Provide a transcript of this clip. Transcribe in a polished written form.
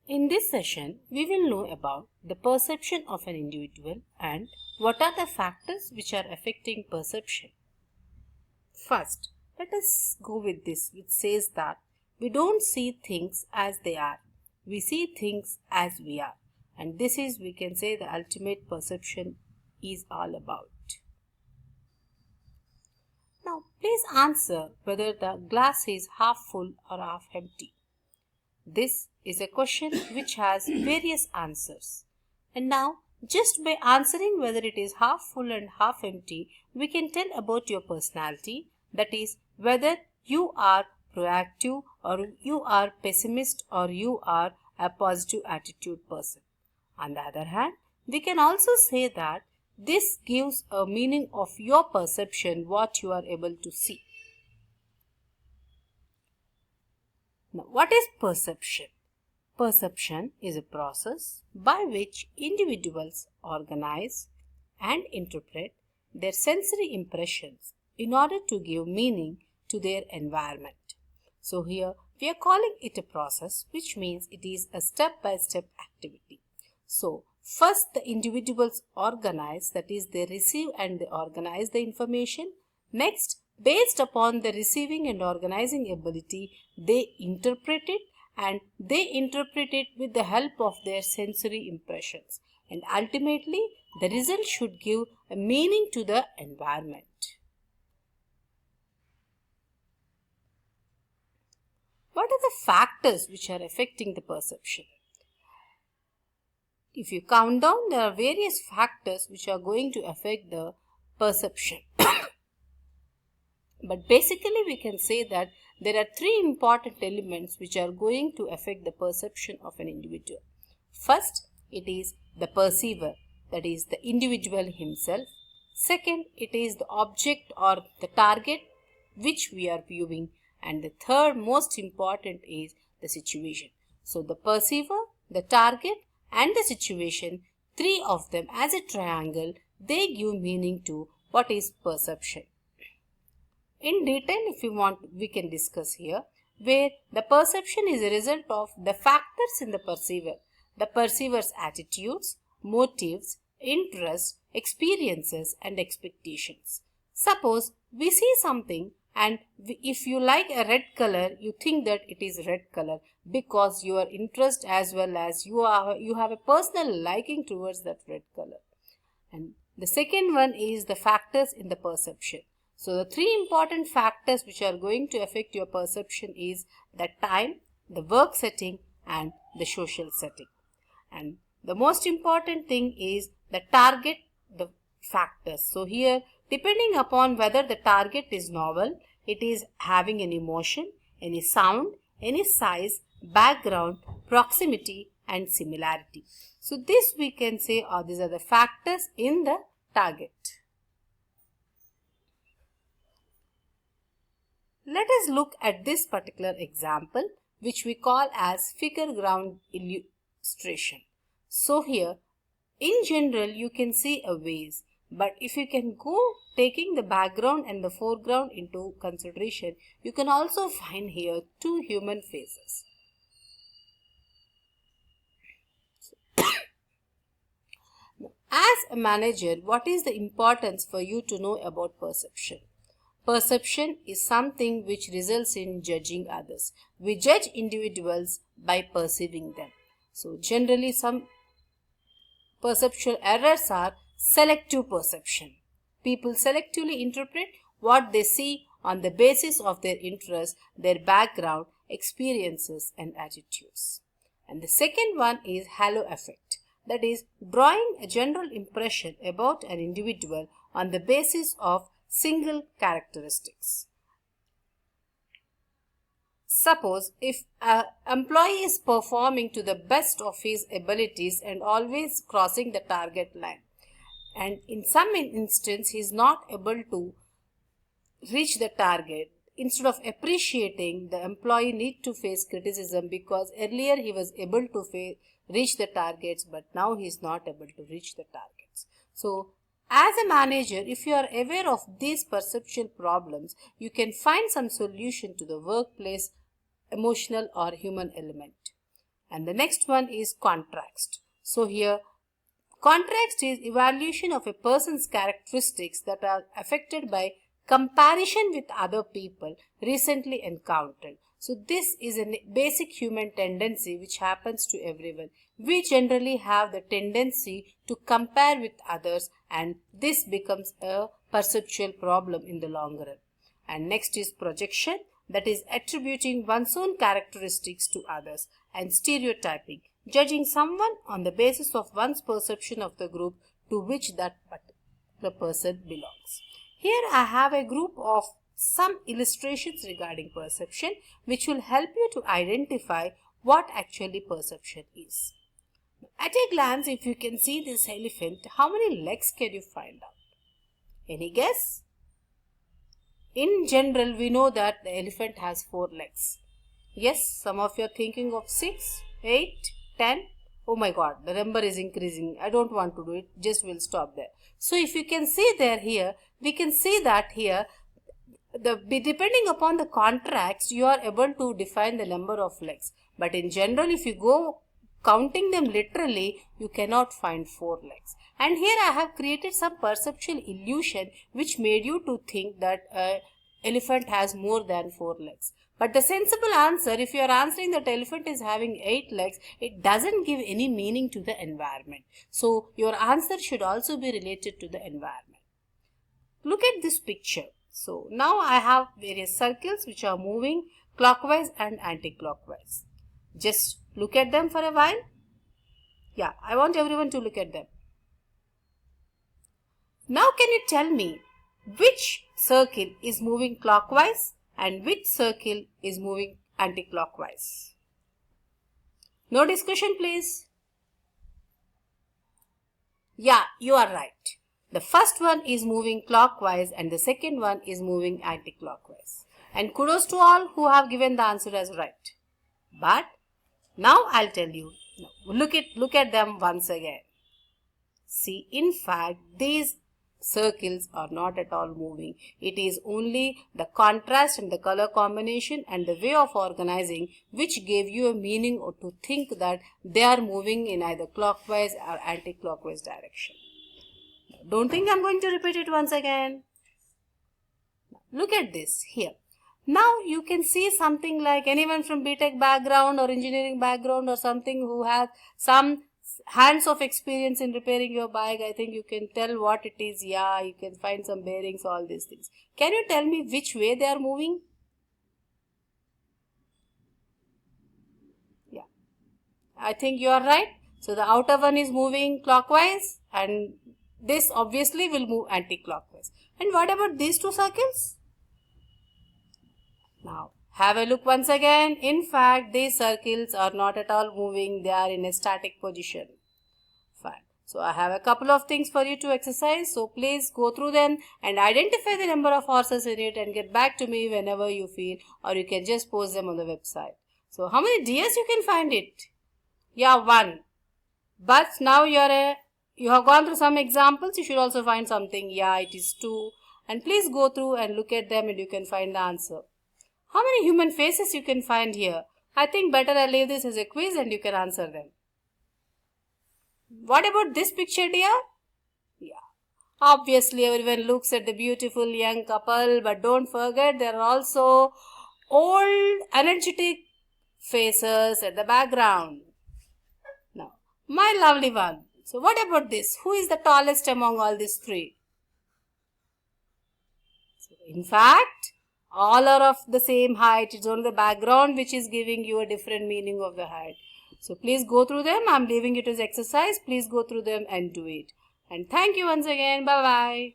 In this session, we will know about the perception of an individual and what are the factors which are affecting perception. First, let us go with this, which says that we don't see things as they are. We see things as we are. And this is, we can say, the ultimate perception is all about. Now, please answer whether the glass is half full or half empty. This is a question which has various answers. And now, just by answering whether it is half full and half empty, we can tell about your personality, that is, whether you are proactive or you are pessimist or you are a positive attitude person. On the other hand, we can also say that this gives a meaning of your perception, what you are able to see. Now, what is perception? Perception is a process by which individuals organize and interpret their sensory impressions in order to give meaning to their environment. So here we are calling it a process, which means it is a step-by-step activity. So first the individuals organize, that is they receive and they organize the information. Next, based upon the receiving and organizing ability, they interpret it, and they interpret it with the help of their sensory impressions. And ultimately, the result should give a meaning to the environment. What are the factors which are affecting the perception? If you count down, there are various factors which are going to affect the perception. But basically, we can say that there are three important elements which are going to affect the perception of an individual. First, it is the perceiver, that is the individual himself. Second, it is the object or the target which we are viewing. And the third most important is the situation. So the perceiver, the target and the situation, three of them as a triangle, they give meaning to what is perception. In detail, if you want, we can discuss here, where the perception is a result of the factors in the perceiver, the perceiver's attitudes, motives, interests, experiences and expectations. Suppose we see something and if you like a red color, you think that it is red color because your interest as well as you have a personal liking towards that red color. And the second one is the factors in the perception. So the three important factors which are going to affect your perception is the time, the work setting and the social setting. And the most important thing is the target, the factors. So here, depending upon whether the target is novel, it is having an emotion, any sound, any size, background, proximity and similarity. So this we can say these are the factors in the target. Let us look at this particular example, which we call as figure ground illustration. So here, in general, you can see a vase, but if you can go taking the background and the foreground into consideration, you can also find here two human faces. As a manager, what is the importance for you to know about perception? Perception is something which results in judging others. We judge individuals by perceiving them. So generally some perceptual errors are selective perception. People selectively interpret what they see on the basis of their interests, their background, experiences and attitudes. And the second one is halo effect. That is drawing a general impression about an individual on the basis of single characteristics. Suppose if an employee is performing to the best of his abilities and always crossing the target line, and in some instance he is not able to reach the target, instead of appreciating, the employee need to face criticism because earlier he was able to reach the targets, but now he is not able to reach the targets. So as a manager, if you are aware of these perceptual problems, you can find some solution to the workplace emotional or human element. And the next one is contrast. So here, contrast is evaluation of a person's characteristics that are affected by comparison with other people recently encountered. So this is a basic human tendency which happens to everyone. We generally have the tendency to compare with others, and this becomes a perceptual problem in the long run. And next is projection, that is attributing one's own characteristics to others, and stereotyping, judging someone on the basis of one's perception of the group to which that particular person belongs. Here I have a group of some illustrations regarding perception which will help you to identify what actually perception is. At a glance, if you can see this elephant, how many legs can you find out? Any guess? In general, we know that the elephant has 4 legs. Yes, some of you are thinking of 6, 8, 10. Oh my God, the number is increasing. I don't want to do it. Just will stop there. So if you can see there here, we can see that here, depending upon the contrast, you are able to define the number of legs. But in general, if you go counting them literally, you cannot find 4 legs. And here I have created some perceptual illusion which made you to think that an elephant has more than 4 legs. But the sensible answer, if you are answering that elephant is having 8 legs, it doesn't give any meaning to the environment. So your answer should also be related to the environment. Look at this picture. So now I have various circles which are moving clockwise and anti-clockwise. Just look at them for a while. Yeah, I want everyone to look at them. Now can you tell me which circle is moving clockwise and which circle is moving anti-clockwise? No discussion, please. Yeah, you are right. The first one is moving clockwise and the second one is moving anti-clockwise. And kudos to all who have given the answer as right. But now I'll tell you. Look at them once again. See, in fact, these circles are not at all moving. It is only the contrast and the color combination and the way of organizing which gave you a meaning or to think that they are moving in either clockwise or anti-clockwise direction. Don't think I'm going to repeat it once again. Look at this here. Now you can see something like anyone from BTech background or engineering background or something who has some hands of experience in repairing your bike. I think you can tell what it is. Yeah, you can find some bearings, all these things. Can you tell me which way they are moving? Yeah, I think you are right. So the outer one is moving clockwise and this obviously will move anti-clockwise. And what about these 2 circles? Now, have a look once again. In fact, these circles are not at all moving. They are in a static position. Fine. So, I have a couple of things for you to exercise. So, please go through them and identify the number of horses in it and get back to me whenever you feel, or you can just post them on the website. So, how many DS you can find it? Yeah, 1. But now you have gone through some examples. You should also find something. Yeah, it is 2. And please go through and look at them and you can find the answer. How many human faces you can find here? I think better I leave this as a quiz and you can answer them. What about this picture, dear? Yeah. Obviously, everyone looks at the beautiful young couple, but don't forget there are also old, energetic faces at the background. Now, my lovely one. So, what about this? Who is the tallest among all these 3? So, in fact, all are of the same height. It's only the background which is giving you a different meaning of the height. So please go through them. I'm leaving it as exercise. Please go through them and do it. And thank you once again. Bye-bye.